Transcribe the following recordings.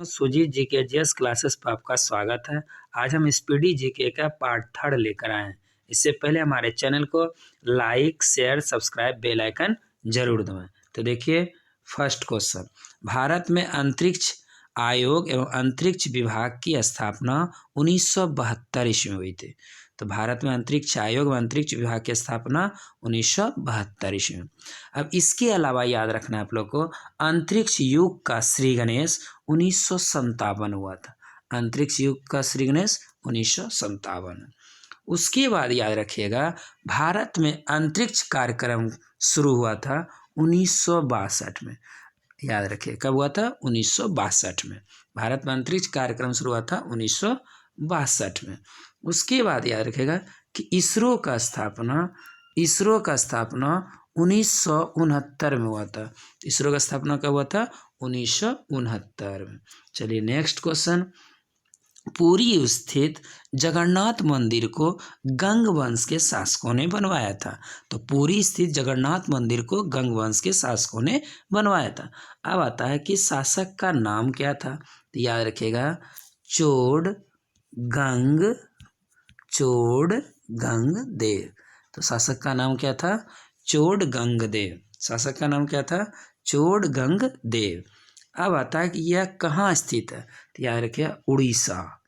सुजीत जी के GS classes पर आपका स्वागत है। आज हम स्पीडी जीके का पार्ट 3 लेकर आए हैं। इससे पहले हमारे चैनल को like, share, subscribe, bell icon जरूर दबाएं। तो देखिए फर्स्ट क्वेश्चन, भारत में अंतरिक्ष आयोग एवं अंतरिक्ष विभाग की स्थापना 1972 ईस्वी में हुई थी। तो भारत में अंतरिक्ष आयोग व अंतरिक्ष विभाग की स्थापना 1972 ईस्वी में। अब इसके अलावा याद रखना है आप लोग को, अंतरिक्ष युग का श्री गणेश 1957 हुआ था। अंतरिक्ष युग का श्री गणेश 1957। उसके बाद याद रखिएगा, भारत में अंतरिक्ष कार्यक्रम शुरू हुआ था 1962 में। याद रखिए कब हुआ था? 1962 में भारत में अंतरिक्ष कार्यक्रम शुरू हुआ था 1962 में। उसके बाद याद रखिएगा कि इसरो का स्थापना 1969 में हुआ था। इसरो का स्थापना कब हुआ था? 1969 में। चलिए नेक्स्ट क्वेश्चन, पुरी स्थित जगन्नाथ मंदिर को गंग वंश के शासकों ने बनवाया था। तो पुरी स्थित जगन्नाथ मंदिर को गंग वंश के शासकों ने बनवाया था। अब आता है कि शासक का नाम क्या था? तो याद रखिएगा, चोड़ गंग देव। तो शासक का नाम क्या था? चोड़ गंग देव। शासक का नाम क्या था? चोड़ गंग देव। अब आता है कि यह कहाँ स्थित है? तो याद रखिए उड़ीसा।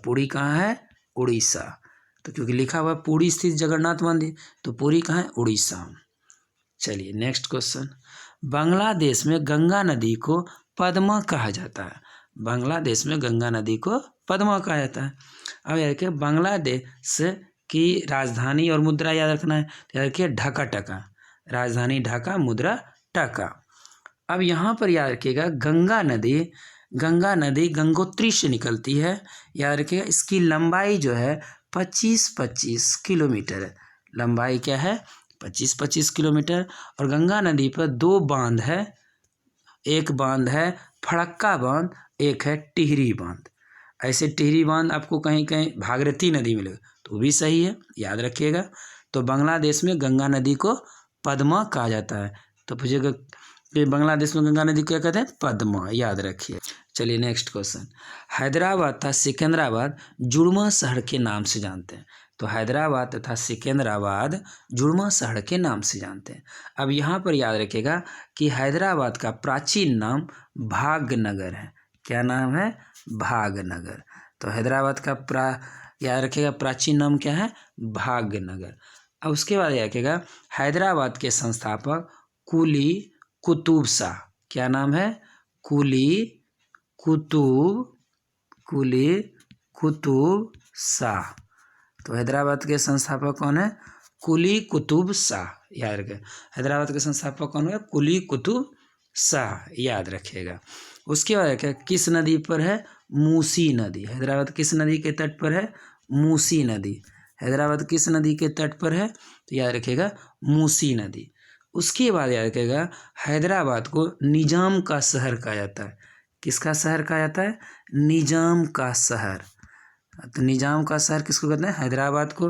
पुरी कहाँ है? उड़ीसा। तो क्योंकि लिखा हुआ पुरी स्थित जगन्नाथ मंदिर, तो पुरी कहाँ है? उड़ीसा। चलिए नेक्स्ट क्वेश्चन, बांग्लादेश में गंगा नदी को पद्मा कहा जाता है। बांग्लादेश में गंगा नदी को पद्मा कहा जाता है। अब याद रखिए बांग्लादेश की राजधानी और मुद्रा याद रखना है। याद रखिए ढाका टका, राजधानी ढाका, मुद्रा टका। अब यहाँ पर याद रखिएगा गंगा नदी गंगोत्री से निकलती है। याद रखिएगा इसकी लंबाई जो है 25-25 किलोमीटर है। लंबाई क्या है? 25-25 किलोमीटर। और गंगा नदी पर दो बांध है, एक बांध है फड़क्का बांध, एक है टिहरी बांध। ऐसे टिहरी बांध आपको कहीं कहीं भागीरथी नदी मिलेगा, तो भी सही है, याद रखिएगा। तो बांग्लादेश में गंगा नदी को पद्मा कहा जाता है। तो पूछिएगा कि बांग्लादेश में गंगा नदी को क्या कहते हैं? पद्मा, याद रखिए। चलिए नेक्स्ट क्वेश्चन, हैदराबाद तथा सिकंदराबाद जुड़वा शहर के नाम से जानते हैं। तो हैदराबाद तथा सिकंदराबाद जुड़वा शहर के नाम से जानते हैं। अब यहाँ पर याद रखिएगा कि हैदराबाद का प्राचीन नाम भागनगर है। क्या नाम है? भागनगर। तो हैदराबाद का याद रखिएगा प्राचीन नाम क्या है? भागनगर। अब उसके बाद याद रखिएगा हैदराबाद के संस्थापक कुली कुतुब शाह। क्या नाम है? कुली कुतुब शाह। तो हैदराबाद के संस्थापक कौन है? कुली कुतुब शाह। याद रखें, हैदराबाद के संस्थापक कौन है? कुली कुतुब शाह, याद रखिएगा। उसके बाद क्या, किस नदी पर है? मूसी नदी। हैदराबाद किस नदी के तट पर है? मूसी नदी। हैदराबाद किस नदी के तट पर है? तो याद रखिएगा मूसी नदी। उसके बाद याद रखिएगा हैदराबाद को निजाम का शहर कहा जाता है। किसका शहर कहा जाता है? निजाम का शहर। तो निजाम का शहर किसको कहते हैं? हैदराबाद को।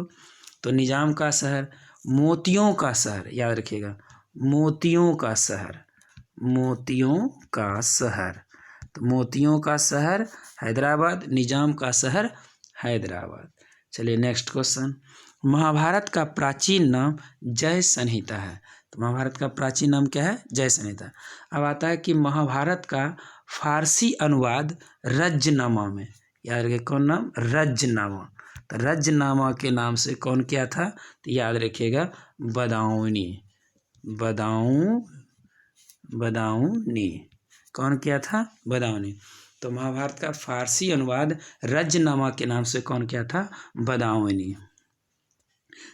तो निजाम का शहर, मोतियों का शहर, याद रखिएगा मोतियों का शहर। तो मोतियों का शहर हैदराबाद, निजाम का शहर हैदराबाद। चलिए नेक्स्ट क्वेश्चन, महाभारत का प्राचीन नाम जय संहिता है। तो महाभारत का प्राचीन नाम क्या है? जय संहिता। अब आता है कि महाभारत का फारसी अनुवाद रज्जनामा में, याद रखिए कौन नाम? रज्जनामा। तो रज्जनामा के नाम से कौन किया था? तो याद रखिएगा बदाऊनी। कौन किया था? बदाऊनी। तो महाभारत का फारसी अनुवाद रज्जनामा के नाम से कौन किया था? बदाऊनी।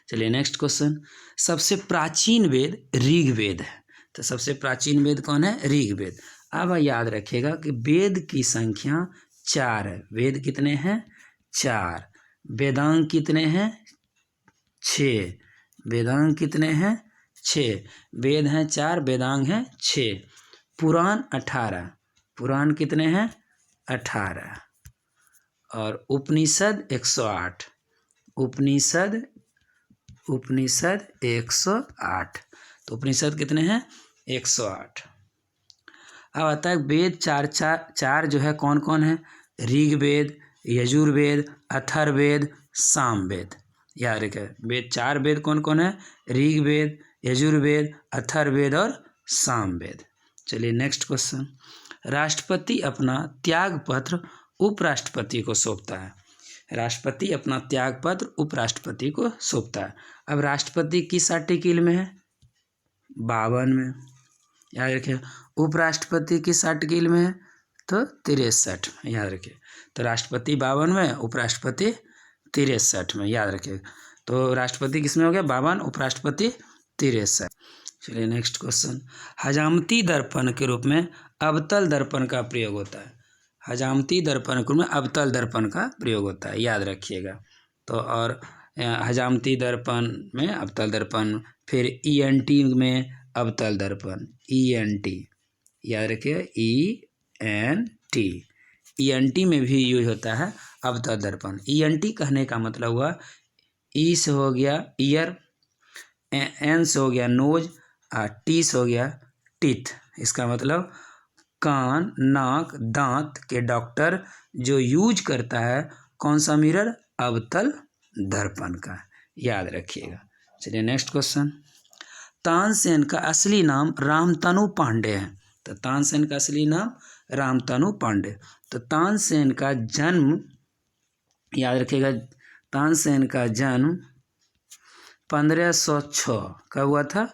चलिए नेक्स्ट क्वेश्चन, सबसे प्राचीन वेद ऋग्वेद है। तो सबसे प्राचीन वेद कौन है? ऋग्वेद। अब याद रखिएगा कि वेद की संख्या 4 है। वेद कितने हैं? 4। वेदांग कितने हैं? 6। वेदांग कितने हैं? 6। वेद हैं 4, वेदांग हैं 6। पुराण 18। पुराण कितने हैं? 18। और उपनिषद 108। उपनिषद 108। तो उपनिषद कितने हैं? 108। अब आता है वेद चार जो है कौन कौन है? ऋग्वेद, यजुर्वेद, अथर्ववेद, सामवेद। याद रखें वेद, 4 वेद कौन कौन है? ऋग्वेद, यजुर्वेद, अथर्ववेद और सामवेद। चलिए नेक्स्ट क्वेश्चन। राष्ट्रपति अपना त्याग पत्र उपराष्ट्रपति को सौंपता है। राष्ट्रपति अपना त्याग पत्र उपराष्ट्रपति को सौंपता है। अब राष्ट्रपति किस आर्टिकल में है? 52 में। याद रखिए उपराष्ट्रपति किस आर्टिकल में है? तो 63 में। याद रखिए तो राष्ट्रपति 52 में, उपराष्ट्रपति 63 में। याद रखिए तो राष्ट्रपति किस में हो गया? 52, उपराष्ट्रपति 63। चलिए नेक्स्ट क्वेश्चन। हजामती दर्पण के रूप में अवतल दर्पण का प्रयोग होता है। हजामती दर्पण के रूप में अवतल दर्पण का प्रयोग होता है, याद रखिएगा। तो और हजामती दर्पण में अवतल दर्पण, फिर ENT में अवतल दर्पण, ENT याद रखिए, ENT में भी यूज होता है अवतल दर्पण। ENT कहने का मतलब हुआ E से हो गया ईयर, N से हो गया नोज, T से हो गया टीथ। इसका मतलब कान, नाक, दांत के डॉक्टर जो यूज करता है कौन सा मिरर? अवतल दर्पण का, याद रखिएगा। चलिए नेक्स्ट क्वेश्चन। तानसेन का असली नाम रामतनु पांडे है। तो तानसेन का असली नाम रामतनु पांडे। तो तानसेन का जन्म, याद रखिएगा, तानसेन का जन्म 1506 कब हुआ था?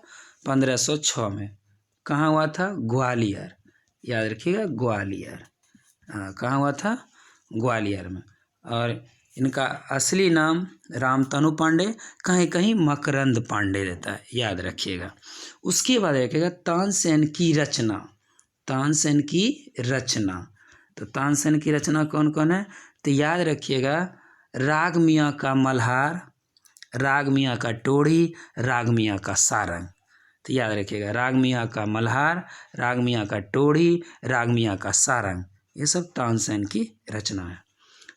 1506 में। कहाँ हुआ था? ग्वालियर। याद रखिएगा ग्वालियर। कहाँ हुआ था? ग्वालियर में। और इनका असली नाम रामतनु पांडे, कहीं कहीं मकरंद पांडे रहता है, याद रखिएगा। उसके बाद रखिएगा तानसेन की रचना। तानसेन की रचना, तो तानसेन की रचना कौन कौन है? तो याद रखिएगा राग मियाँ का मल्हार, राग मियाँ का टोढ़ी, राग मियाँ का सारंग। तो याद रखिएगा राग मियाँ का मल्हार, राग मियाँ का टोढ़ी, राग मियाँ का सारंग, ये सब तानसेन की रचना है।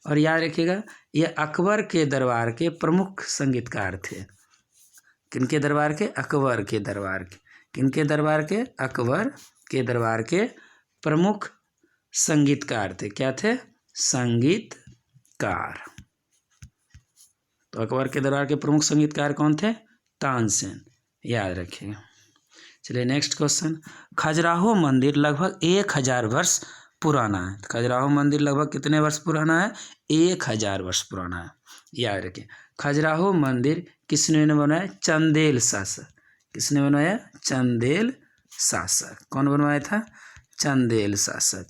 और याद रखिएगा ये अकबर के दरबार के प्रमुख संगीतकार थे। किनके दरबार के? अकबर के दरबार के। किनके दरबार के? अकबर के दरबार के प्रमुख संगीतकार थे। क्या थे? संगीतकार। तो अकबर के दरबार के प्रमुख संगीतकार कौन थे? तानसेन, याद रखिएगा। चलिए नेक्स्ट क्वेश्चन। खजुराहो मंदिर लगभग 1000 वर्ष पुराना है। खजुराहो मंदिर लगभग कितने वर्ष पुराना है? 1000 वर्ष पुराना है, याद रखिए। खजुराहो मंदिर किसने बनवाया? चंदेल शासक। किसने बनवाया? चंदेल शासक। कौन बनवाया था? चंदेल शासक।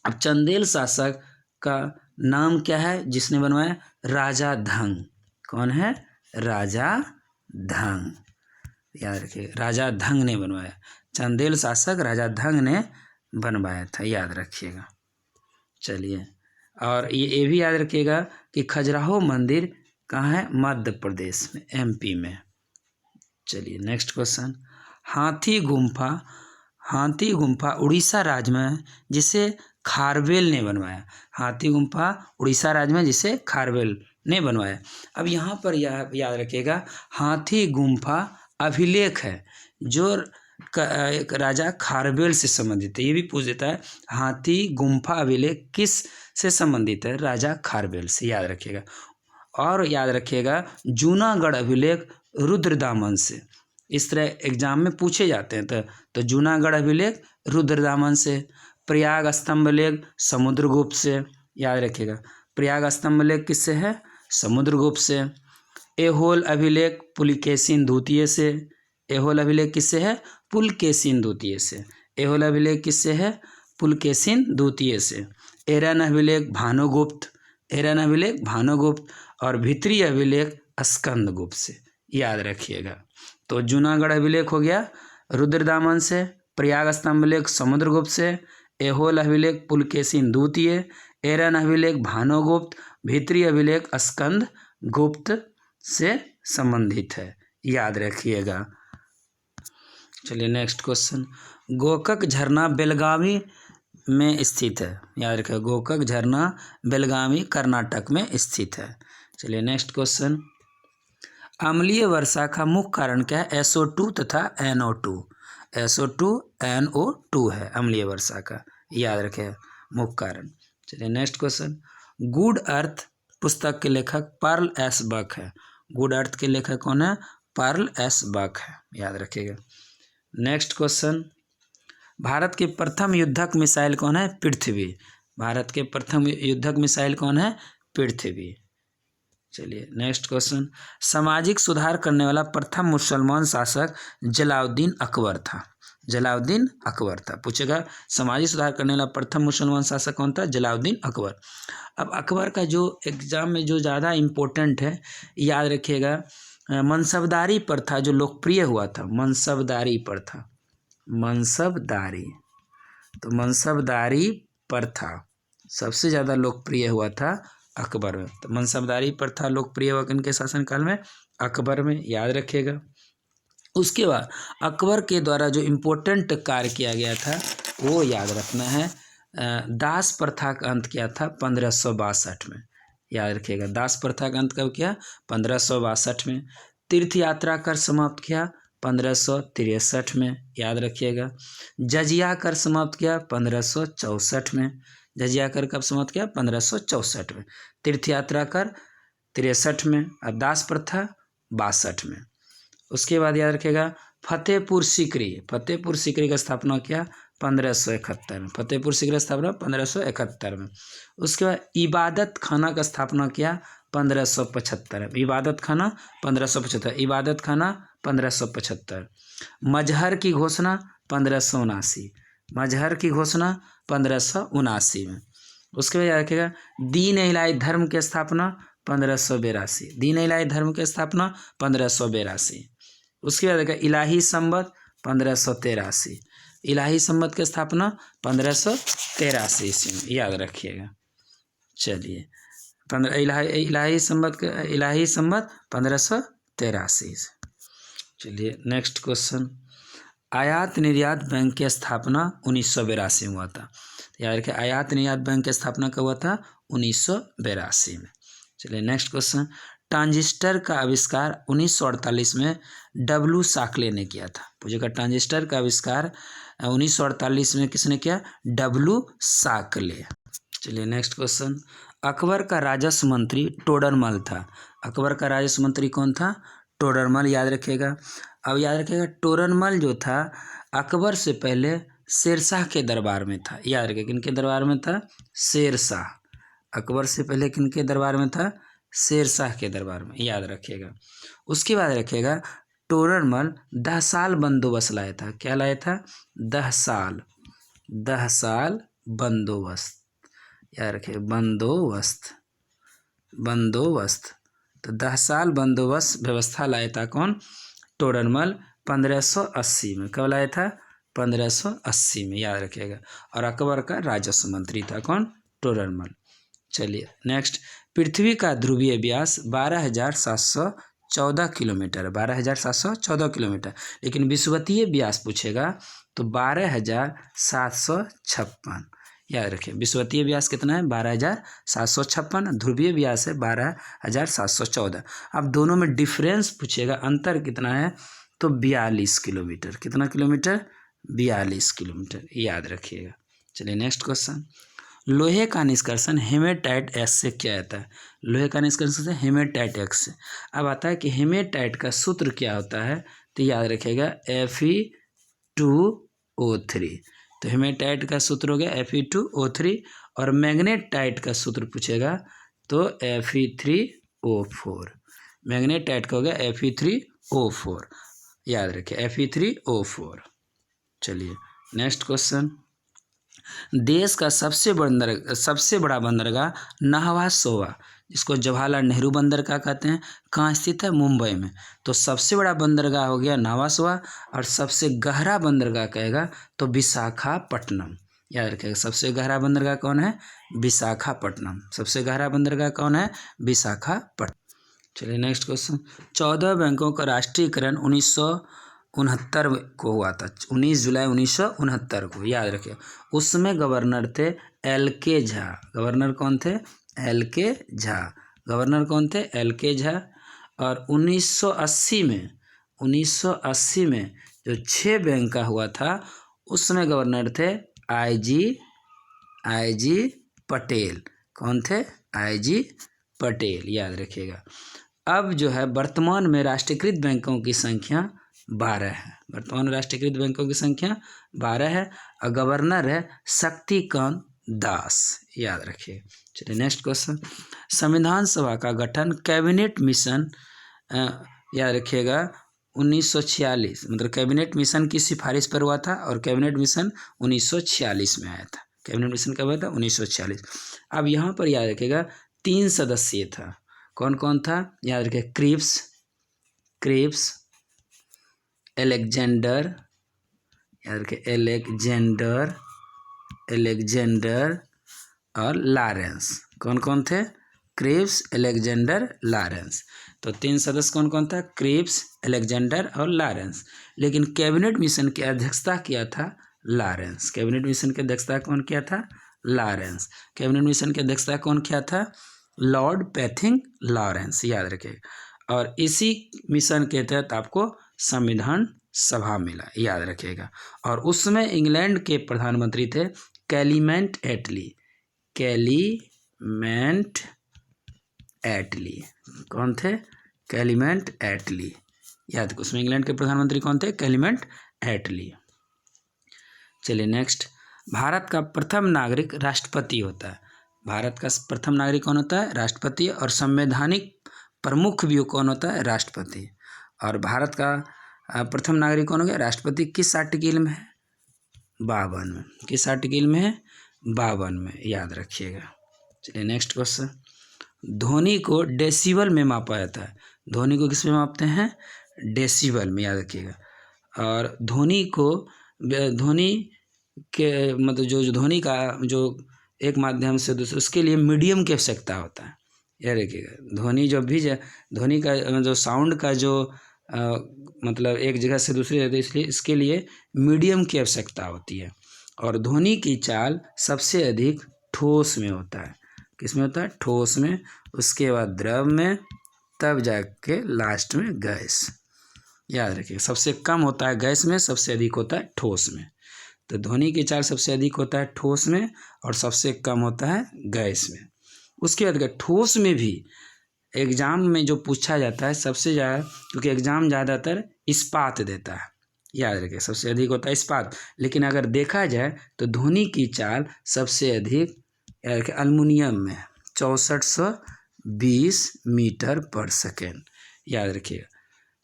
अब चंदेल शासक का नाम क्या है जिसने बनवाया? राजा धंग। कौन है? राजा धंग, याद रखिए राजा धंग ने बनवाया। चंदेल शासक राजा धंग ने बनवाया था, याद रखिएगा। चलिए और ये भी याद रखिएगा कि खजुराहो मंदिर कहाँ है? मध्य प्रदेश में, MP में। चलिए नेक्स्ट क्वेश्चन। हाथी गुम्फा उड़ीसा राज्य में है जिसे खारवेल ने बनवाया। हाथी गुम्फा उड़ीसा राज्य में जिसे खारवेल ने बनवाया। अब यहाँ पर याद रखिएगा हाथी गुम्फा अभिलेख है जो राजा खारवेल से संबंधित है। ये भी पूछ देता है हाथी गुम्फा अभिलेख किस से संबंधित है? राजा खारवेल से, याद रखिएगा। और याद रखिएगा जूनागढ़ अभिलेख रुद्रदामन से। इस तरह एग्जाम में पूछे जाते हैं। तो जूनागढ़ अभिलेख रुद्रदामन से। प्रयाग स्तंभ लेख समुद्रगुप्त से, याद रखिएगा। प्रयाग स्तंभ लेख किससे है? समुद्रगुप्त से। ऐहोल अभिलेख पुलकेशिन द्वितीय से। ऐहोल अभिलेख किससे है? पुलकेशिन द्वितीय से। ऐहोल अभिलेख किससे है? पुलकेशिन द्वितीय से। एरन अभिलेख भानुगुप्त। एरन अभिलेख भानुगुप्त। और भित्री अभिलेख स्कंदगुप्त से, याद रखिएगा। तो जूनागढ़ अभिलेख हो गया रुद्रदामन से, प्रयाग स्तंभ लेख समुद्रगुप्त से, ऐहोल अभिलेख पुलकेशिन द्वितीय, एरन अभिलेख भानुगुप्त, भित्री अभिलेख स्कंदगुप्त से संबंधित है, याद रखिएगा। चलिए नेक्स्ट क्वेश्चन। गोकक झरना बेलगावी में स्थित है, याद रखिएगा। गोकक झरना बेलगावी कर्नाटक में स्थित है। चलिए नेक्स्ट क्वेश्चन। अम्लीय वर्षा का मुख्य कारण क्या है? SO2 तथा NO2। SO2 NO2 है अम्लीय वर्षा का, याद रखें मुख्य कारण। चलिए नेक्स्ट क्वेश्चन, गुड अर्थ पुस्तक के लेखक पर्ल एस बक है। गुड अर्थ के लेखक कौन है? पर्ल एस बक है, याद रखिएगा। नेक्स्ट क्वेश्चन, भारत के प्रथम युद्धक मिसाइल कौन है? पृथ्वी। भारत के प्रथम युद्धक मिसाइल कौन है? पृथ्वी। चलिए नेक्स्ट क्वेश्चन, सामाजिक सुधार करने वाला प्रथम मुसलमान शासक जलाउद्दीन अकबर था। जलाउद्दीन अकबर था। पूछेगा सामाजिक सुधार करने वाला प्रथम मुसलमान शासक कौन था? जलाउद्दीन अकबर। अब अकबर का जो एग्जाम में जो ज़्यादा इम्पोर्टेंट है, याद रखिएगा, मनसबदारी प्रथा जो लोकप्रिय हुआ था, मनसबदारी प्रथा, मनसबदारी, तो मनसबदारी प्रथा सबसे ज़्यादा लोकप्रिय हुआ था अकबर में। तो मनसबदारी प्रथा लोकप्रिय हुआ किनके शासनकाल में? अकबर में, याद रखिएगा। उसके बाद अकबर के द्वारा जो इम्पोर्टेंट कार्य किया गया था वो याद रखना है। दास प्रथा का अंत किया था 1562 में, याद रखिएगा। दास प्रथा का अंत कब किया? 1562 में। तीर्थ यात्रा कर समाप्त किया 1563 में, याद रखिएगा। जजिया कर समाप्त किया 1564 में। जजिया कर कब समाप्त किया? 1564 में। तीर्थ यात्रा कर 63 में और दास प्रथा 62 में। उसके बाद याद रखिएगा फतेहपुर सीकरी, फतेहपुर सीकरी का स्थापना किया 1571 में। फतेहपुर सीकरी का स्थापना 1571 में। उसके बाद इबादत खाना का स्थापना किया 1575 में। इबादत खाना 1575, इबादत खाना 1575। मजहर की घोषणा 1579, मजहर की घोषणा 1579 में। उसके बाद याद रखिएगा दीन इलाही धर्म की स्थापना 1582, दीन इलाही धर्म की स्थापना 1582। उसके बाद देखा इलाही संवत 1583, इलाही संवत की स्थापना 1583 ईस्वी में, याद रखिएगा। चलिए इलाही संवत 1583। चलिए नेक्स्ट क्वेश्चन, आयात निर्यात बैंक की स्थापना 1982 में हुआ था। याद रखिए आयात निर्यात बैंक की स्थापना कब हुआ था? 1982 में। चलिए नेक्स्ट क्वेश्चन, ट्रांजिस्टर का आविष्कार 1948 में डब्ल्यू शाक्ले ने किया था। पूछेगा ट्रांजिस्टर का आविष्कार 1948 में किसने किया? डब्ल्यू शाक्ले। चलिए नेक्स्ट क्वेश्चन, अकबर का राजस्व मंत्री टोडरमल था। अकबर का राजस्व मंत्री कौन था? टोडरमल, याद रखिएगा। अब याद रखिएगा टोडरमल जो था अकबर से पहले शेरशाह के दरबार में था। याद रखिएगा किनके दरबार में था? शेरशाह। अकबर से पहले किनके दरबार में था? शेरशाह के दरबार में, याद रखिएगा। उसके बाद रखिएगा टोडरमल 10 साल बंदोबस्त लाया था। क्या लाया था? 10 साल, 10 साल बंदोबस्त, याद रखिए बंदोबस्त, बंदोबस्त। तो 10 साल बंदोबस्त व्यवस्था लाया था कौन? टोडरमल 1580 में। कब लाया था? 1580 में, याद रखिएगा। और अकबर का राजस्व मंत्री था कौन? टोडरमल। चलिए नेक्स्ट, पृथ्वी का ध्रुवीय व्यास 12,714 किलोमीटर, 12,714 किलोमीटर। लेकिन विषुवतीय व्यास पूछेगा तो 12,756, याद रखिए। विषुवतीय व्यास कितना है? 12,756। ध्रुवीय व्यास है 12,714। अब दोनों में डिफरेंस पूछेगा, अंतर कितना है? तो 42 किलोमीटर। कितना किलोमीटर? 42 किलोमीटर, याद रखिएगा। चलिए नेक्स्ट क्वेश्चन, लोहे का निष्कर्षण हेमेटाइट एक्स से क्या आता है? लोहे का निष्कर्षण हेमेटाइट एक्स से। अब आता है कि हेमेटाइट का सूत्र क्या होता है? तो याद रखिएगा Fe2O3। तो हेमेटाइट का सूत्र हो गया Fe2O3। और मैग्नेटाइट का सूत्र पूछेगा तो Fe3O4। मैग्नेटाइट का हो गया Fe3O4, याद रखिए Fe3O4। चलिए नेक्स्ट क्वेश्चन, देश का सबसे बड़ा बंदरगाह नाहवा सोवा, जिसको जवाहरलाल नेहरू बंदरगाह कहते हैं, कहाँ स्थित है? मुंबई में। तो सबसे बड़ा बंदरगाह हो गया नाहवा सोवा। और सबसे गहरा बंदरगाह कहेगा तो विशाखापट्टनम, याद रखिएगा। सबसे गहरा बंदरगाह कौन है? विशाखापट्टनम। सबसे गहरा बंदरगाह कौन है? विशाखापट्टनम। चलिए नेक्स्ट क्वेश्चन, 14 बैंकों का राष्ट्रीयकरण 1969 को हुआ था। 19 जुलाई 1969 को, याद रखिए। उसमें गवर्नर थे LK झा। गवर्नर कौन थे? LK झा। गवर्नर कौन थे? LK झा। और 1980 में जो 6 बैंक का हुआ था उसमें गवर्नर थे IG पटेल। कौन थे? IG पटेल, याद रखिएगा। अब जो है वर्तमान में राष्ट्रीयकृत बैंकों की संख्या 12 है। वर्तमान में राष्ट्रीयकृत बैंकों की संख्या 12 है और गवर्नर है शक्तिकांत दास, याद रखिए। चलिए नेक्स्ट क्वेश्चन, संविधान सभा का गठन कैबिनेट मिशन, याद रखिएगा 1946, मतलब कैबिनेट मिशन की सिफारिश पर हुआ था और कैबिनेट मिशन 1946 में आया था। कैबिनेट मिशन कब आया था? 1946। अब यहाँ पर याद रखिएगा 3 सदस्यीय था। कौन कौन था? याद रखिए क्रिप्स, एलेक्जेंडर, याद रखिए एलेक्जेंडर और लॉरेंस। कौन कौन थे? Cripps, Alexander, Lawrence. तो 3 सदस्य कौन कौन था? क्रिप्स, एलेक्जेंडर और लॉरेंस। लेकिन कैबिनेट मिशन की अध्यक्षता किया था लॉरेंस। कैबिनेट मिशन की अध्यक्षता कौन किया था? लॉरेंस। कैबिनेट मिशन की अध्यक्षता कौन किया था? लॉर्ड पैथिंग लॉरेंस, याद रखिए। और इसी मिशन के तहत आपको संविधान सभा मिला, याद रखिएगा। और उसमें इंग्लैंड के प्रधानमंत्री थे कैलीमेंट एटली। कौन थे? कैलीमेंट एटली, याद रखो। उसमें इंग्लैंड के प्रधानमंत्री कौन थे? कैलीमेंट एटली। चलिए नेक्स्ट, भारत का प्रथम नागरिक राष्ट्रपति होता है। भारत का प्रथम नागरिक कौन होता है? राष्ट्रपति। और संवैधानिक प्रमुख भी कौन होता है? राष्ट्रपति। और भारत का प्रथम नागरिक कौन हो गया? राष्ट्रपति। किस आर्टिकल में है? 52 में। किस आर्टिकल में है? 52 में, याद रखिएगा। चलिए नेक्स्ट क्वेश्चन, ध्वनि को डेसिबल में मापा जाता है। ध्वनि को किस में मापते हैं? डेसिबल में, याद रखिएगा। और ध्वनि के मतलब जो ध्वनि का जो एक माध्यम से दूसरे, उसके लिए मीडियम की आवश्यकता होता है, याद रखिएगा। ध्वनि का जो साउंड का जो मतलब एक जगह से दूसरी जगह, इसलिए इसके लिए मीडियम की आवश्यकता होती है। और ध्वनि की चाल सबसे अधिक ठोस में होता है। किस में होता है? ठोस में, उसके बाद द्रव में, तब जाके लास्ट में गैस, याद रखिए। सबसे कम होता है गैस में, सबसे अधिक होता है ठोस में। तो ध्वनि की चाल सबसे अधिक होता है ठोस में और सबसे कम होता है गैस में। उसके बाद ठोस में भी एग्जाम में जो पूछा जाता है सबसे ज़्यादा, क्योंकि एग्जाम ज़्यादातर इस्पात देता है, याद रखिए। सबसे अधिक होता है इस्पात। लेकिन अगर देखा जाए तो ध्वनि की चाल सबसे अधिक, याद रखिए, एल्युमिनियम में 6420 मीटर पर सेकेंड, याद रखिएगा।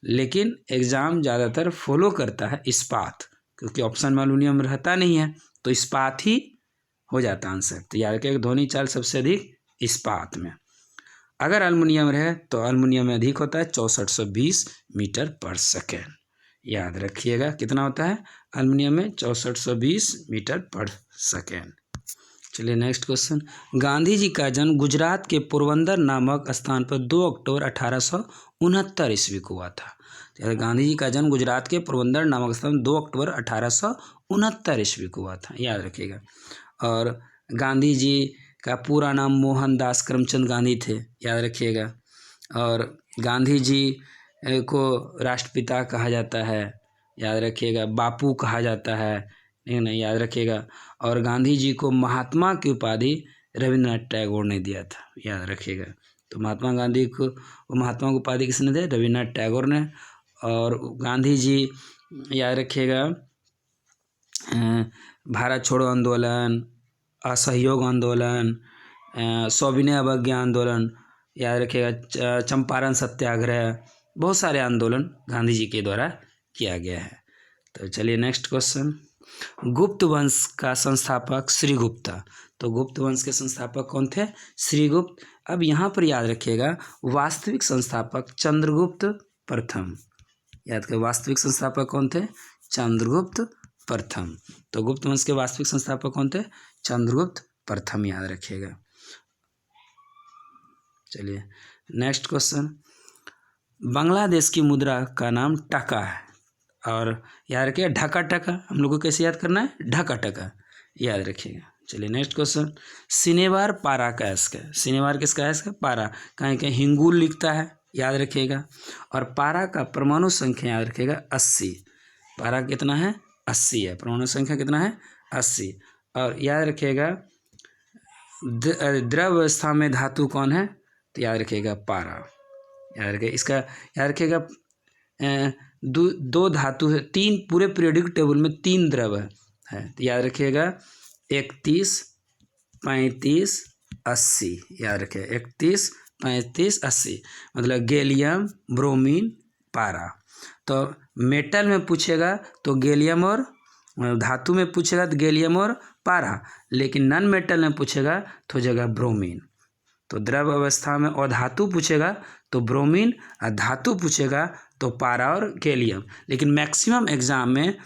लेकिन एग्जाम ज़्यादातर फॉलो करता है इस्पात, क्योंकि ऑप्शन में एल्युमिनियम रहता नहीं है, तो इस्पात ही हो जाता आंसर। तो याद रखिएगा ध्वनि चाल सबसे अधिक इस्पात में। अगर एल्युमिनियम रहे तो एल्युमिनियम में अधिक होता है 6420 मीटर पर सेकेंड, याद रखिएगा। कितना होता है एल्युमिनियम में? 6420 मीटर पर सेकेंड। चलिए नेक्स्ट क्वेश्चन, गांधी जी का जन्म गुजरात के पोरबंदर नामक स्थान पर 2 अक्टूबर 1869 ईस्वी को हुआ था। गांधी जी का जन्म गुजरात के पोरबंदर नामक स्थान 2 अक्टूबर 1869 ईस्वी को हुआ था, याद रखिएगा। और गांधी जी का पूरा नाम मोहनदास करमचंद गांधी थे, याद रखिएगा। और गांधी जी को राष्ट्रपिता कहा जाता है, याद रखिएगा। बापू कहा जाता है, नहीं, याद रखिएगा। और गांधी जी को महात्मा की उपाधि रविन्द्रनाथ टैगोर ने दिया था, याद रखिएगा। तो महात्मा गांधी को महात्मा की उपाधि किसने दी? रविन्द्रनाथ टैगोर ने। और गांधी जी, याद रखिएगा, भारत छोड़ो आंदोलन, असहयोग आंदोलन, सविनय अवज्ञा आंदोलन, याद रखिएगा, चंपारण सत्याग्रह, बहुत सारे आंदोलन गांधी जी के द्वारा किया गया है। तो चलिए नेक्स्ट क्वेश्चन, गुप्त वंश का संस्थापक श्रीगुप्ता। तो गुप्त वंश के संस्थापक कौन थे? श्रीगुप्त। अब यहाँ पर याद रखिएगा वास्तविक संस्थापक चंद्रगुप्त प्रथम, याद करें। वास्तविक संस्थापक कौन थे? चंद्रगुप्त प्रथम। तो गुप्त वंश के वास्तविक संस्थापक कौन थे? चंद्रगुप्त प्रथम, याद रखिएगा। चलिए नेक्स्ट क्वेश्चन, बांग्लादेश की मुद्रा का नाम टका है। और याद रखिएगा ढका टका, हम लोग को कैसे याद करना है? ढका टका, याद रखिएगा। चलिए नेक्स्ट क्वेश्चन, सिनेवार पारा का इसका, सिनेवार किसका है? इसका पारा, कहीं कहीं हिंगुल लिखता है, याद रखिएगा। और पारा का परमाणु संख्या याद रखिएगा 80, पारा कितना है 80 है, परमाणु संख्या कितना है 80। और याद रखिएगा द्रव अवस्था में धातु कौन है, तो याद रखिएगा पारा। याद रखिए इसका, याद रखिएगा दो धातु है, तीन पूरे पीरियोडिक टेबल में 3 द्रव है, तो याद रखिएगा 31, 35, 80। याद रखिए 31, 35, 80 मतलब गैलियम, ब्रोमीन, पारा। तो मेटल में पूछेगा तो गैलियम और, धातु में पूछेगा तो गैलियम और पारा, लेकिन नॉन मेटल में पूछेगा तो हो जाएगा ब्रोमीन। तो द्रव अवस्था में और धातु पूछेगा तो ब्रोमीन, और धातु पूछेगा तो पारा और गैलियम। लेकिन मैक्सिमम एग्जाम में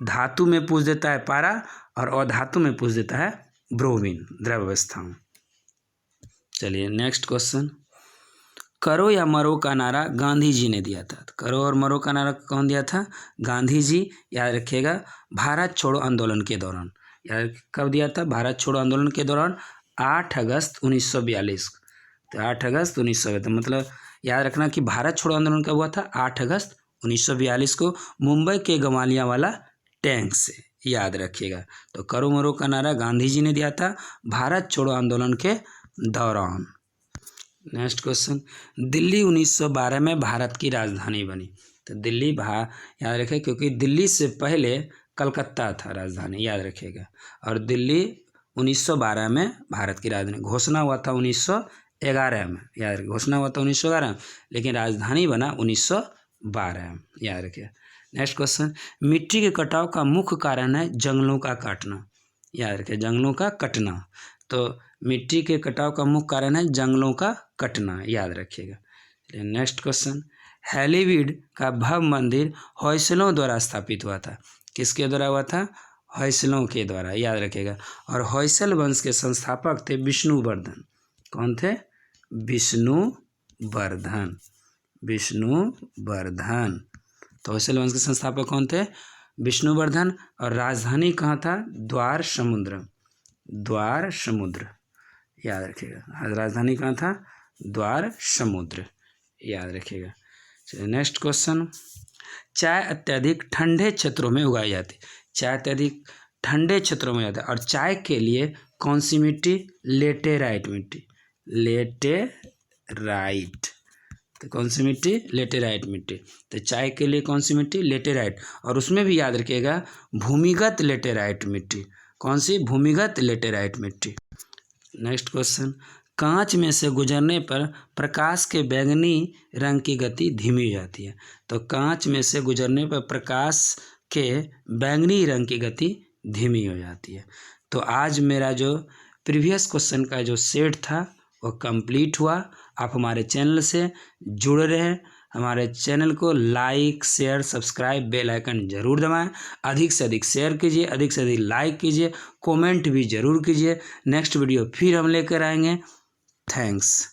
धातु में पूछ देता है पारा और अधातु में पूछ देता है ब्रोमीन द्रव अवस्था में। चलिए नेक्स्ट क्वेश्चन, करो या मरो का नारा गांधी जी ने दिया था। तो करो और मरो का नारा कौन दिया था, गांधी जी। याद रखिएगा भारत छोड़ो आंदोलन के दौरान। याद कब दिया था, भारत छोड़ो आंदोलन के दौरान 8 अगस्त 1942। तो 8 अगस्त 1942 मतलब याद रखना कि भारत छोड़ो आंदोलन कब हुआ था, 8 अगस्त 1942 को मुंबई के गवालियांवाला टैंक से। याद रखिएगा। तो करो मरो का नारा गांधी जी ने दिया था भारत छोड़ो आंदोलन के दौरान। नेक्स्ट क्वेश्चन, दिल्ली 1912 में भारत की राजधानी बनी। तो दिल्ली याद रखें क्योंकि दिल्ली से पहले कलकत्ता था राजधानी, याद रखिएगा। और दिल्ली 1912 में भारत की राजधानी, घोषणा हुआ था 1911 में। याद रखिए घोषणा हुआ था 1911 लेकिन राजधानी बना 1912 में। याद रखिए। नेक्स्ट क्वेश्चन, मिट्टी के कटाव का मुख्य कारण है जंगलों का काटना। याद रखिए जंगलों का कटना। तो मिट्टी के कटाव का मुख्य कारण है जंगलों का कटना, याद रखिएगा। नेक्स्ट क्वेश्चन, हैलीवीड का भव्य मंदिर होयसलों द्वारा स्थापित हुआ था। किसके द्वारा हुआ था, होयसलों के द्वारा। याद रखिएगा। और होयसल वंश के संस्थापक थे विष्णुवर्धन। कौन थे, विष्णुवर्धन। विष्णुवर्धन। तो होयसल वंश के संस्थापक कौन थे, विष्णुवर्धन। और राजधानी कहाँ था, द्वार समुद्र। द्वार समुद्र, याद रखिएगा। राजधानी कहाँ था, द्वार समुद्र, याद रखिएगा। चलिए नेक्स्ट क्वेश्चन, चाय अत्यधिक ठंडे क्षेत्रों में उगाई जाती है। चाय अत्यधिक ठंडे क्षेत्रों में जाता है। और चाय के लिए कौन सी मिट्टी, लेटेराइट मिट्टी। लेटेराइट। तो कौन सी मिट्टी, लेटेराइट मिट्टी। तो चाय के लिए कौन सी मिट्टी, लेटेराइट। और उसमें भी याद रखिएगा भूमिगत लेटेराइट मिट्टी। कौन सी, भूमिगत लेटेराइट मिट्टी। नेक्स्ट क्वेश्चन, कांच में से गुजरने पर प्रकाश के बैंगनी रंग की गति धीमी हो जाती है। तो कांच में से गुजरने पर प्रकाश के बैंगनी रंग की गति धीमी हो जाती है। तो आज मेरा जो प्रीवियस क्वेश्चन का जो सेट था वो कंप्लीट हुआ। आप हमारे चैनल से जुड़ रहे, हमारे चैनल को like, share, subscribe, bell icon जरूर दबाएं। अधिक से अधिक शेयर कीजिए, अधिक से अधिक लाइक कीजिए, कमेंट भी जरूर कीजिए। नेक्स्ट वीडियो फिर हम लेकर आएंगे। थैंक्स।